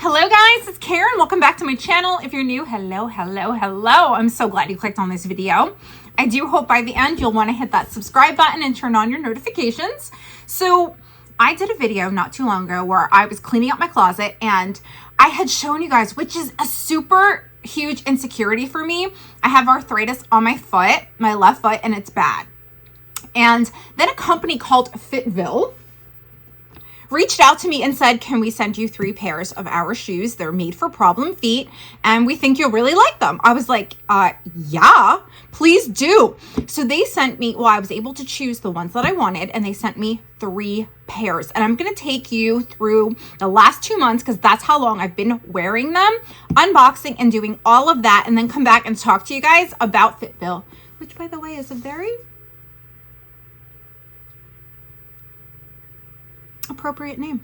Hello guys, it's Karen. Welcome back to my channel. If you're new, hello. I'm so glad you clicked on this video. I do hope by the end you'll want to hit that subscribe button and turn on your notifications. So I did a video not too long ago where I was cleaning up my closet and I had shown you guys, which is a super huge insecurity for me. I have arthritis on my foot, my left foot, and it's bad. And then a company called Fitville reached out to me and said, can we send you 3 pairs of our shoes? They're made for problem feet and we think you'll really like them. I was like, yeah, please do. So they sent me, well, I was able to choose the ones that I wanted and they sent me 3 pairs. And I'm going to take you through the last 2 months because that's how long I've been wearing them, unboxing and doing all of that, and then come back and talk to you guys about Fitville, which by the way is a very appropriate name.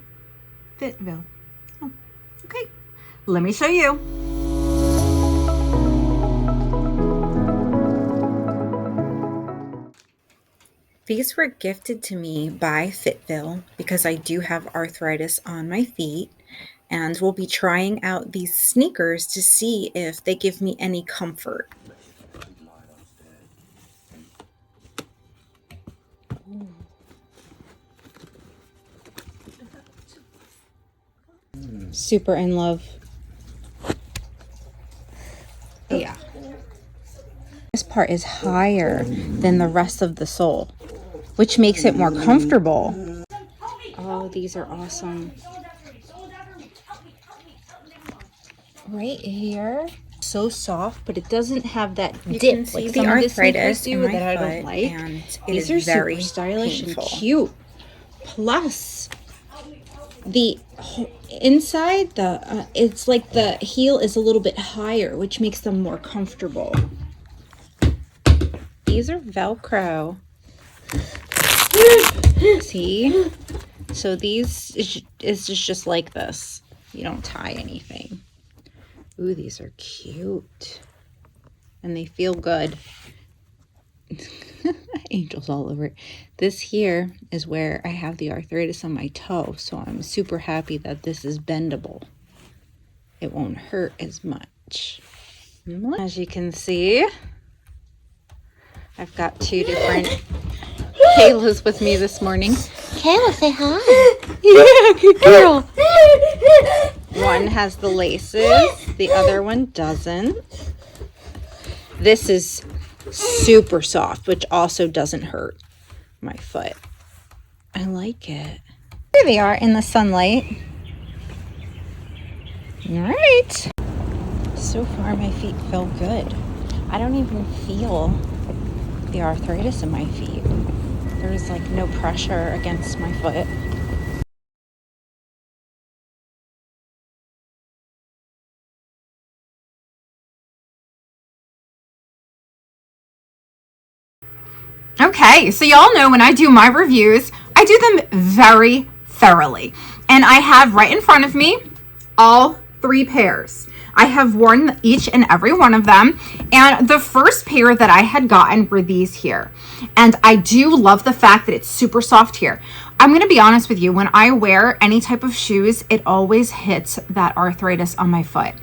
Fitville. Oh, okay. Let me show you. These were gifted to me by Fitville because I do have arthritis on my feet, and we'll be trying out these sneakers to see if they give me any comfort. Super in love. Yeah. This part is higher than the rest of the sole, which makes it more comfortable. Oh, these are awesome. Right here. So soft, but it doesn't have that dip like the arthritis do that I don't like. And these are very super stylish and cute. Plus, the inside, it's like the heel is a little bit higher, which makes them more comfortable. These are Velcro. See? So these is just like this. You don't tie anything. Ooh, these are cute. And they feel good. Angels all over it. This here is where I have the arthritis on my toe, so I'm super happy that this is bendable. It won't hurt as much. As you can see, I've got 2 different Kayla's with me this morning. Kayla, say hi. Yeah, good girl. One has the laces, the other one doesn't. This is super soft, which also doesn't hurt my foot. I like it. Here they are in the sunlight. All right. So far my feet feel good. I don't even feel the arthritis in my feet. There's like no pressure against my foot. Okay, so y'all know when I do my reviews, I do them very thoroughly. And I have right in front of me all 3 pairs. I have worn each and every one of them. And the first pair that I had gotten were these here. And I do love the fact that it's super soft here. I'm going to be honest with you, when I wear any type of shoes, it always hits that arthritis on my foot.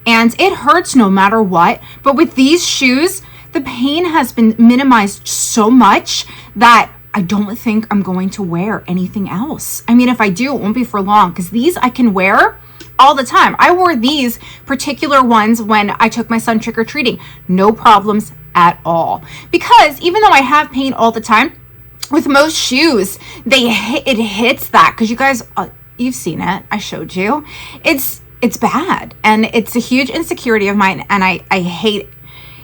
And it hurts no matter what. But with these shoes, the pain has been minimized so much that I don't think I'm going to wear anything else. I mean, if I do, it won't be for long because these I can wear all the time. I wore these particular ones when I took my son trick-or-treating. No problems at all. Because even though I have pain all the time, with most shoes, it hits that. Because you guys, you've seen it. I showed you. It's bad. And it's a huge insecurity of mine. And I hate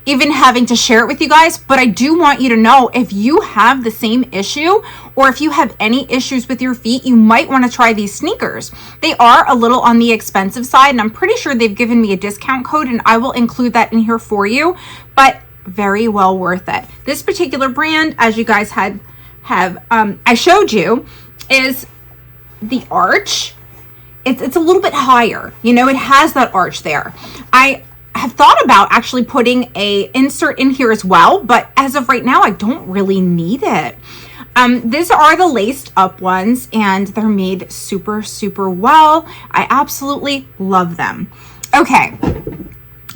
even having to share it with you guys, but I do want you to know if you have the same issue or if you have any issues with your feet, you might want to try these sneakers. They are a little on the expensive side, and I'm pretty sure they've given me a discount code, and I will include that in here for you, but very well worth it. This particular brand, as you guys I showed you, is the arch. It's a little bit higher. You know, it has that arch there. I have thought about actually putting a insert in here as well, but as of right now, I don't really need it. These are the laced up ones, and they're made super, super well. I absolutely love them. Okay,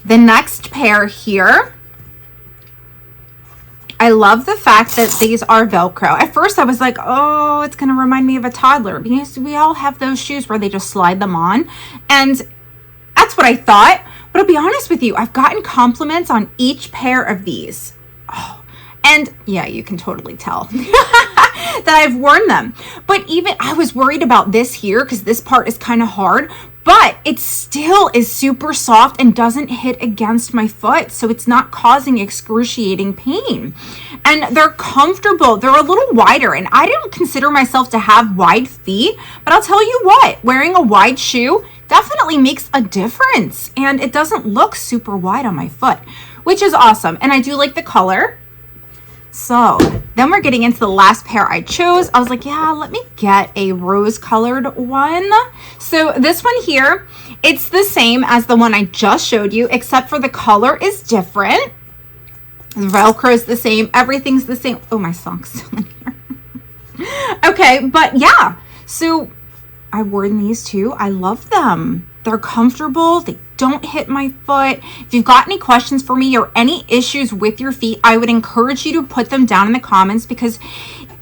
the next pair here, I love the fact that these are Velcro. At first I was like, oh, it's going to remind me of a toddler, because we all have those shoes where they just slide them on. And that's what I thought. But I'll be honest with you, I've gotten compliments on each pair of these. Oh, and yeah, you can totally tell that I've worn them. But even I was worried about this here because this part is kind of hard, but it still is super soft and doesn't hit against my foot. So it's not causing excruciating pain. And they're comfortable. They're a little wider, and I don't consider myself to have wide feet, but I'll tell you what, wearing a wide shoe definitely makes a difference, and it doesn't look super wide on my foot, which is awesome. And I do like the color. So then we're getting into the last pair I chose. I was like, yeah, let me get a rose colored one. So this one here, it's the same as the one I just showed you, except for the color is different. The Velcro is the same. Everything's the same. Oh, my sock's still in here. Okay, but yeah. So I've worn these too. I love them. They're comfortable. They don't hit my foot. If you've got any questions for me or any issues with your feet, I would encourage you to put them down in the comments, because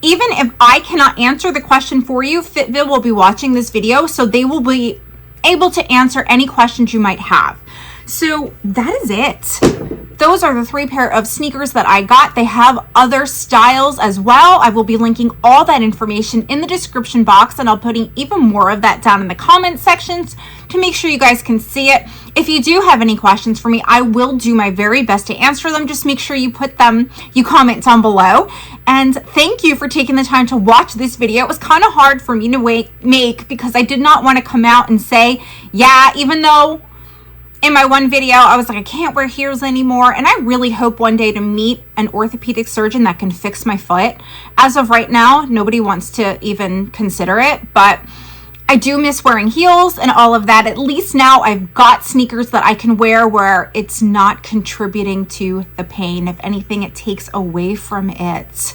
even if I cannot answer the question for you, Fitville will be watching this video, so they will be able to answer any questions you might have. So that is it. Those are the 3 pair of sneakers that I got. They have other styles as well. I will be linking all that information in the description box, and I'll be putting even more of that down in the comment sections to make sure you guys can see it. If you do have any questions for me, I will do my very best to answer them. Just make sure you comment down below. And thank you for taking the time to watch this video. It was kind of hard for me to make because I did not want to come out and say, yeah, even though in my one video, I was like, I can't wear heels anymore. And I really hope one day to meet an orthopedic surgeon that can fix my foot. As of right now, nobody wants to even consider it. But I do miss wearing heels and all of that. At least now I've got sneakers that I can wear where it's not contributing to the pain. If anything, it takes away from it.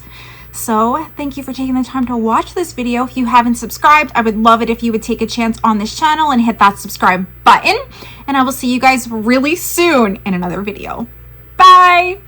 So thank you for taking the time to watch this video. If you haven't subscribed, I would love it if you would take a chance on this channel and hit that subscribe button. And I will see you guys really soon in another video. Bye.